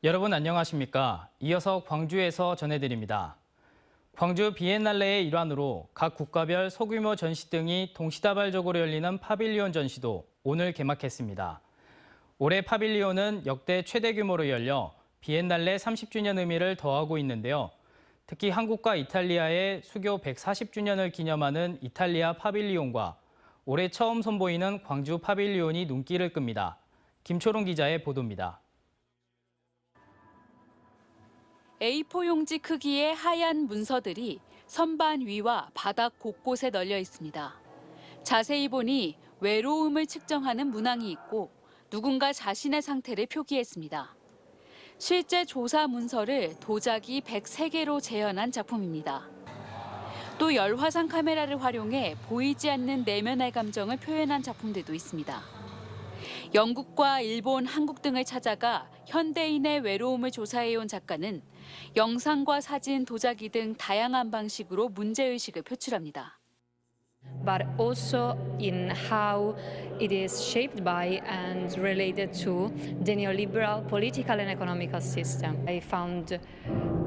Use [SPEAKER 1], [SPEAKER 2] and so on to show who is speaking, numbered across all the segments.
[SPEAKER 1] 여러분 안녕하십니까? 이어서 광주에서 전해드립니다. 광주 비엔날레의 일환으로 각 국가별 소규모 전시 등이 동시다발적으로 열리는 파빌리온 전시도 오늘 개막했습니다. 올해 파빌리온은 역대 최대 규모로 열려 비엔날레 30주년 의미를 더하고 있는데요. 특히 한국과 이탈리아의 수교 140주년을 기념하는 이탈리아 파빌리온과 올해 처음 선보이는 광주 파빌리온이 눈길을 끕니다. 김초롱 기자의 보도입니다.
[SPEAKER 2] A4 용지 크기의 하얀 문서들이 선반 위와 바닥 곳곳에 널려 있습니다. 자세히 보니 외로움을 측정하는 문항이 있고 누군가 자신의 상태를 표기했습니다. 실제 조사 문서를 도자기 103개로 재현한 작품입니다. 또 열화상 카메라를 활용해 보이지 않는 내면의 감정을 표현한 작품들도 있습니다. 영국과 일본, 한국 등을 찾아가 현대인의 외로움을 조사해온 작가는 영상과 사진, 도자기 등 다양한 방식으로 문제의식을 표출합니다.
[SPEAKER 3] But also in how it is shaped by and related to the neoliberal political and economical system. I found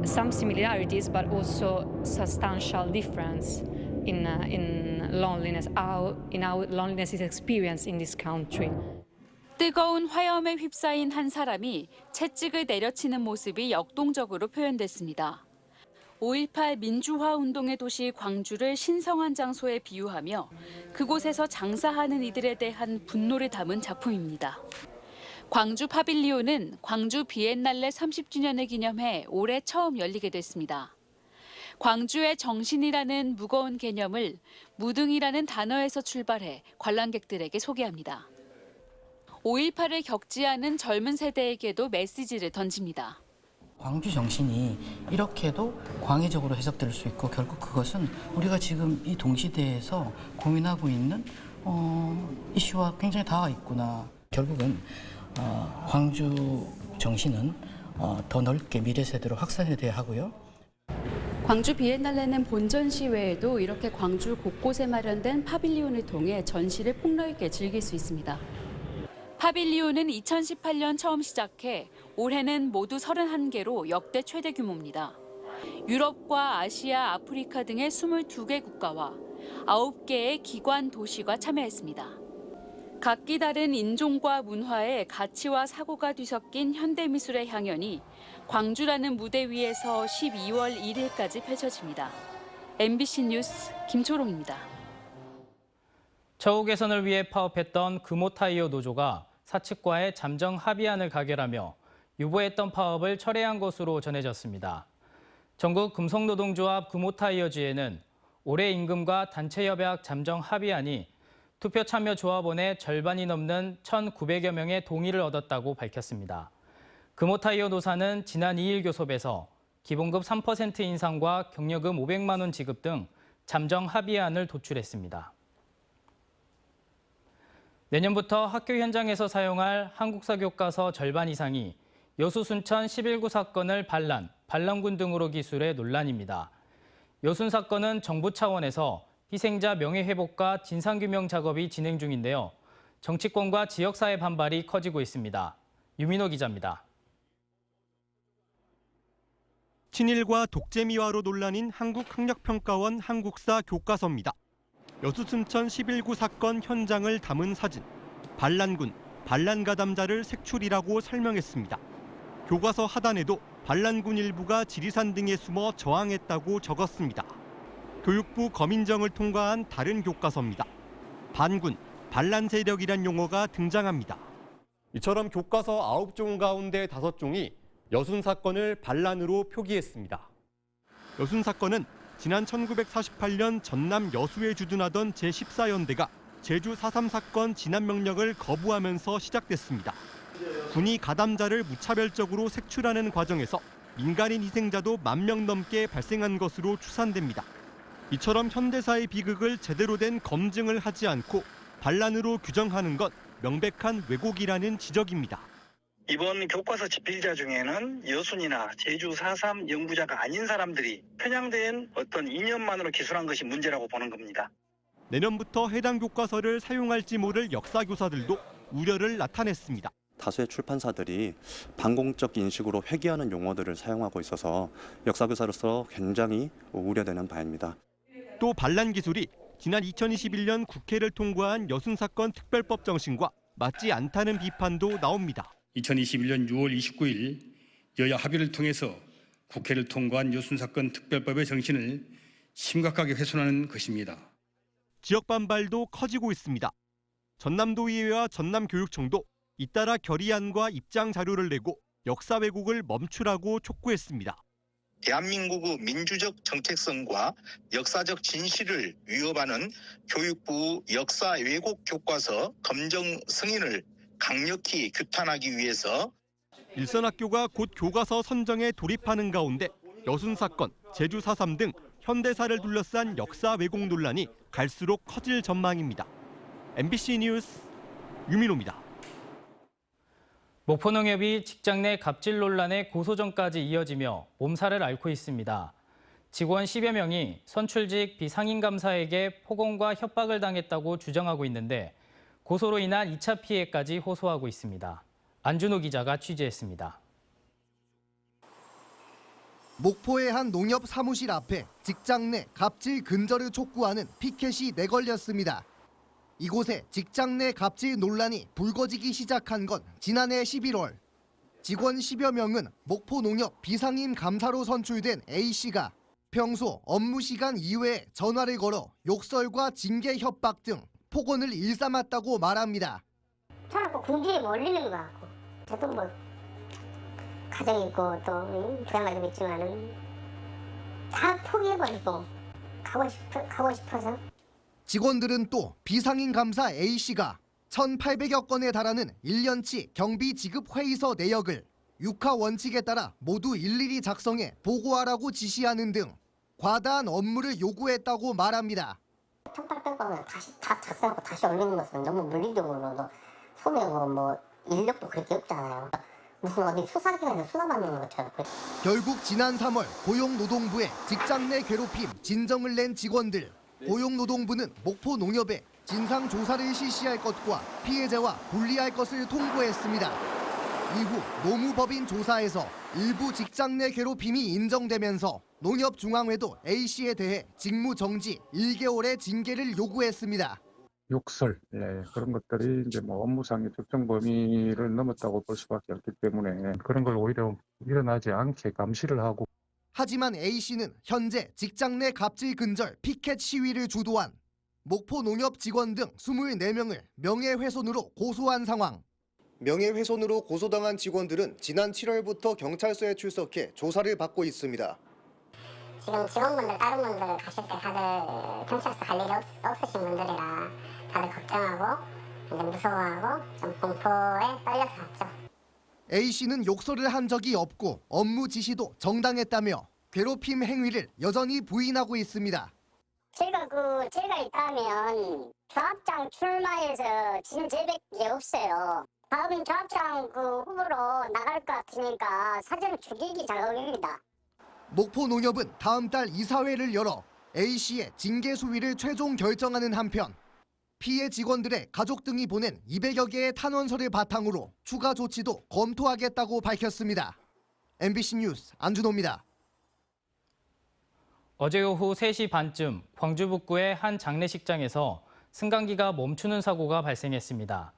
[SPEAKER 3] some similarities, but also substantial difference in loneliness, how loneliness is experienced in this country.
[SPEAKER 2] 뜨거운 화염에 휩싸인 한 사람이 채찍을 내려치는 모습이 역동적으로 표현됐습니다. 5.18 민주화 운동의 도시 광주를 신성한 장소에 비유하며 그곳에서 장사하는 이들에 대한 분노를 담은 작품입니다. 광주 파빌리온은 광주 비엔날레 30주년을 기념해 올해 처음 열리게 됐습니다. 광주의 정신이라는 무거운 개념을 무등이라는 단어에서 출발해 관람객들에게 소개합니다. 5.18을 겪지 않은 젊은 세대에게도 메시지를 던집니다.
[SPEAKER 4] 광주 정신이 이렇게도 광의적으로 해석될 수 있고 결국 그것은 우리가 지금 이 동시대에서 고민하고 있는 이슈와 굉장히 닿아 있구나. 결국은 광주 정신은 더 넓게 미래 세대로 확산이 돼야 하고요.
[SPEAKER 5] 광주 비엔날레는 본전시 외에도 이렇게 광주 곳곳에 마련된 파빌리온을 통해 전시를 폭넓게 즐길 수 있습니다.
[SPEAKER 2] 파빌리온은 2018년 처음 시작해 올해는 모두 31개로 역대 최대 규모입니다. 유럽과 아시아, 아프리카 등의 22개 국가와 9개의 기관 도시가 참여했습니다. 각기 다른 인종과 문화의 가치와 사고가 뒤섞인 현대미술의 향연이 광주라는 무대 위에서 12월 1일까지 펼쳐집니다. MBC 뉴스 김초롱입니다.
[SPEAKER 1] 처우 개선을 위해 파업했던 금호타이어 노조가 사측과의 잠정 합의안을 가결하며 유보했던 파업을 철회한 것으로 전해졌습니다. 전국 금속노동조합 금호타이어주에는 올해 임금과 단체협약 잠정 합의안이 투표 참여 조합원의 절반이 넘는 1,900여 명의 동의를 얻었다고 밝혔습니다. 금호타이어 노사는 지난 2일 교섭에서 기본급 3% 인상과 격려금 500만 원 지급 등 잠정 합의안을 도출했습니다. 내년부터 학교 현장에서 사용할 한국사 교과서 절반 이상이 여수 순천 11구 사건을 반란군 등으로 기술해 논란입니다. 여순 사건은 정부 차원에서 희생자 명예회복과 진상규명 작업이 진행 중인데요. 정치권과 지역사회 반발이 커지고 있습니다. 유민호 기자입니다.
[SPEAKER 6] 친일과 독재미화로 논란인 한국학력평가원 한국사 교과서입니다. 여수 순천 11구 사건 현장을 담은 사진, 반란군, 반란가담자를 색출이라고 설명했습니다. 교과서 하단에도 반란군 일부가 지리산 등에 숨어 저항했다고 적었습니다. 교육부 검인정을 통과한 다른 교과서입니다. 반군, 반란 세력이란 용어가 등장합니다.
[SPEAKER 7] 이처럼 교과서 9종 가운데 5종이 여순 사건을 반란으로 표기했습니다.
[SPEAKER 6] 여순 사건은 지난 1948년 전남 여수에 주둔하던 제14연대가 제주 4.3 사건 진압 명령을 거부하면서 시작됐습니다. 군이 가담자를 무차별적으로 색출하는 과정에서 민간인 희생자도 10,000명 넘게 발생한 것으로 추산됩니다. 이처럼 현대사의 비극을 제대로 된 검증을 하지 않고 반란으로 규정하는 건 명백한 왜곡이라는 지적입니다.
[SPEAKER 8] 이번 교과서 집필자 중에는 여순이나 제주 4.3 연구자가 아닌 사람들이 편향된 어떤 이념만으로 기술한 것이 문제라고 보는 겁니다.
[SPEAKER 6] 내년부터 해당 교과서를 사용할지 모를 역사교사들도 우려를 나타냈습니다.
[SPEAKER 9] 다수의 출판사들이 반공적 인식으로 회귀하는 용어들을 사용하고 있어서 역사교사로서 굉장히 우려되는 바입니다.
[SPEAKER 6] 또 반란 기술이 지난 2021년 국회를 통과한 여순사건 특별법 정신과 맞지 않다는 비판도 나옵니다.
[SPEAKER 10] 2021년 6월 29일 여야 합의를 통해서 국회를 통과한 여순사건 특별법의 정신을 심각하게 훼손하는 것입니다.
[SPEAKER 6] 지역 반발도 커지고 있습니다. 전남도의회와 전남교육청도 잇따라 결의안과 입장 자료를 내고 역사 왜곡을 멈추라고 촉구했습니다.
[SPEAKER 8] 대한민국의 민주적 정체성과 역사적 진실을 위협하는 교육부 역사 왜곡 교과서 검정 승인을 강력히 규탄하기 위해서
[SPEAKER 6] 일선학교가 곧 교과서 선정에 돌입하는 가운데 여순사건, 제주 4.3 등 현대사를 둘러싼 역사 왜곡 논란이 갈수록 커질 전망입니다. MBC 뉴스 유민호입니다.
[SPEAKER 1] 목포농협이 직장 내 갑질 논란에 고소전까지 이어지며 몸살을 앓고 있습니다. 직원 10여 명이 선출직 비상임 감사에게 폭언과 협박을 당했다고 주장하고 있는데 고소로 인한 2차 피해까지 호소하고 있습니다. 안준호 기자가 취재했습니다.
[SPEAKER 11] 목포의 한 농협 사무실 앞에 직장 내 갑질 근절을 촉구하는 피켓이 내걸렸습니다. 이곳에 직장 내 갑질 논란이 불거지기 시작한 건 지난해 11월. 직원 10여 명은 목포 농협 비상임 감사로 선출된 A씨가 평소 업무 시간 이외에 전화를 걸어 욕설과 징계 협박 등 폭언을 일삼았다고 말합니다.
[SPEAKER 12] 저는 꼭 궁지에 몰리는 것 같고 저도 뭐 가정 있고 또 부양가 좀 있지만은 다 포기해버리고 가고 싶어서.
[SPEAKER 11] 직원들은 또 비상임 감사 A씨가 1,800여 건에 달하는 1년치 경비 지급 회의서 내역을 육하 원칙에 따라 모두 일일이 작성해 보고하라고 지시하는 등 과다한 업무를 요구했다고 말합니다.
[SPEAKER 12] 1,800건을 다 작성하고 다시 올리는 것은 너무 물리적으로도 손해고 뭐 인력도 그렇게 없잖아요. 무슨 어디 수사기관에서 수사받는 것처럼.
[SPEAKER 11] 결국 지난 3월 고용노동부에 직장 내 괴롭힘 진정을 낸 직원들. 고용노동부는 목포 농협에 진상조사를 실시할 것과 피해자와 분리할 것을 통보했습니다. 이후 노무법인 조사에서 일부 직장 내 괴롭힘이 인정되면서 농협중앙회도 A씨에 대해 직무정지 1개월의 징계를 요구했습니다.
[SPEAKER 13] 욕설, 그런 것들이 이제 뭐 업무상의 특정 범위를 넘었다고 볼 수밖에 없기 때문에 그런 걸 오히려 일어나지 않게 감시를 하고.
[SPEAKER 11] 하지만 A씨는 현재 직장 내 갑질 근절 피켓 시위를 주도한 목포 농협 직원 등 24명을 명예훼손으로 고소한 상황. 명예훼손으로 고소당한 직원들은 지난 7월부터 경찰서에 출석해 조사를 받고 있습니다.
[SPEAKER 12] 지금 직원분들 다른 분들 가실 때 다들 경찰서 갈 일이 없으신 분들이라 다들 걱정하고 이제 무서워하고 좀 공포에 떨려서 갔죠.
[SPEAKER 11] A씨는 욕설을 한 적이 없고 업무 지시도 정당했다며 괴롭힘 행위를 여전히 부인하고 있습니다.
[SPEAKER 12] 제가 있다면 조합장 출마해서 진 제밖에 없어요. 다음엔 조합장 후보로 나갈 것 같으니까 사전 죽이기 작업입니다.
[SPEAKER 11] 목포 농협은 다음 달 이사회를 열어 A씨의 징계 수위를 최종 결정하는 한편 피해 직원들의 가족 등이 보낸 200여 개의 탄원서를 바탕으로 추가 조치도 검토하겠다고 밝혔습니다. MBC 뉴스 안준호입니다.
[SPEAKER 1] 어제 오후 3시 반쯤 광주 북구의 한 장례식장에서 승강기가 멈추는 사고가 발생했습니다.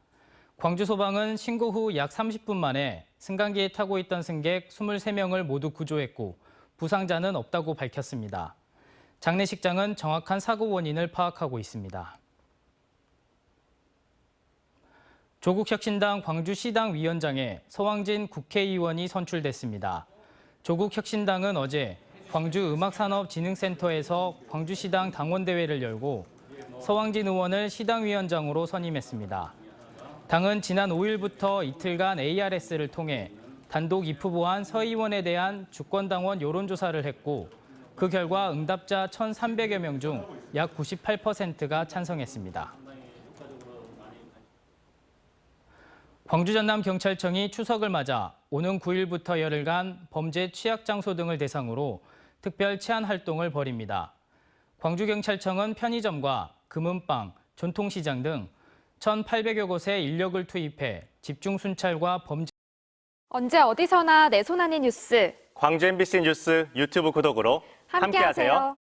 [SPEAKER 1] 광주소방은 신고 후 약 30분 만에 승강기에 타고 있던 승객 23명을 모두 구조했고 부상자는 없다고 밝혔습니다. 장례식장은 정확한 사고 원인을 파악하고 있습니다. 조국혁신당 광주시당 위원장에 서왕진 국회의원이 선출됐습니다. 조국혁신당은 어제 광주음악산업진흥센터에서 광주시당 당원대회를 열고 서왕진 의원을 시당위원장으로 선임했습니다. 당은 지난 5일부터 이틀간 ARS를 통해 단독 입후보한 서 의원에 대한 주권당원 여론조사를 했고 그 결과 응답자 1,300여 명 중 약 98%가 찬성했습니다. 광주 전남경찰청이 추석을 맞아 오는 9일부터 열흘간 범죄 취약장소 등을 대상으로 특별 치안 활동을 벌입니다. 광주경찰청은 편의점과 금은방, 전통시장 등 1,800여 곳에 인력을 투입해 집중 순찰과 범죄
[SPEAKER 14] 언제 어디서나 내 손 안의 뉴스.
[SPEAKER 15] 광주 MBC 뉴스 유튜브 구독으로 함께하세요.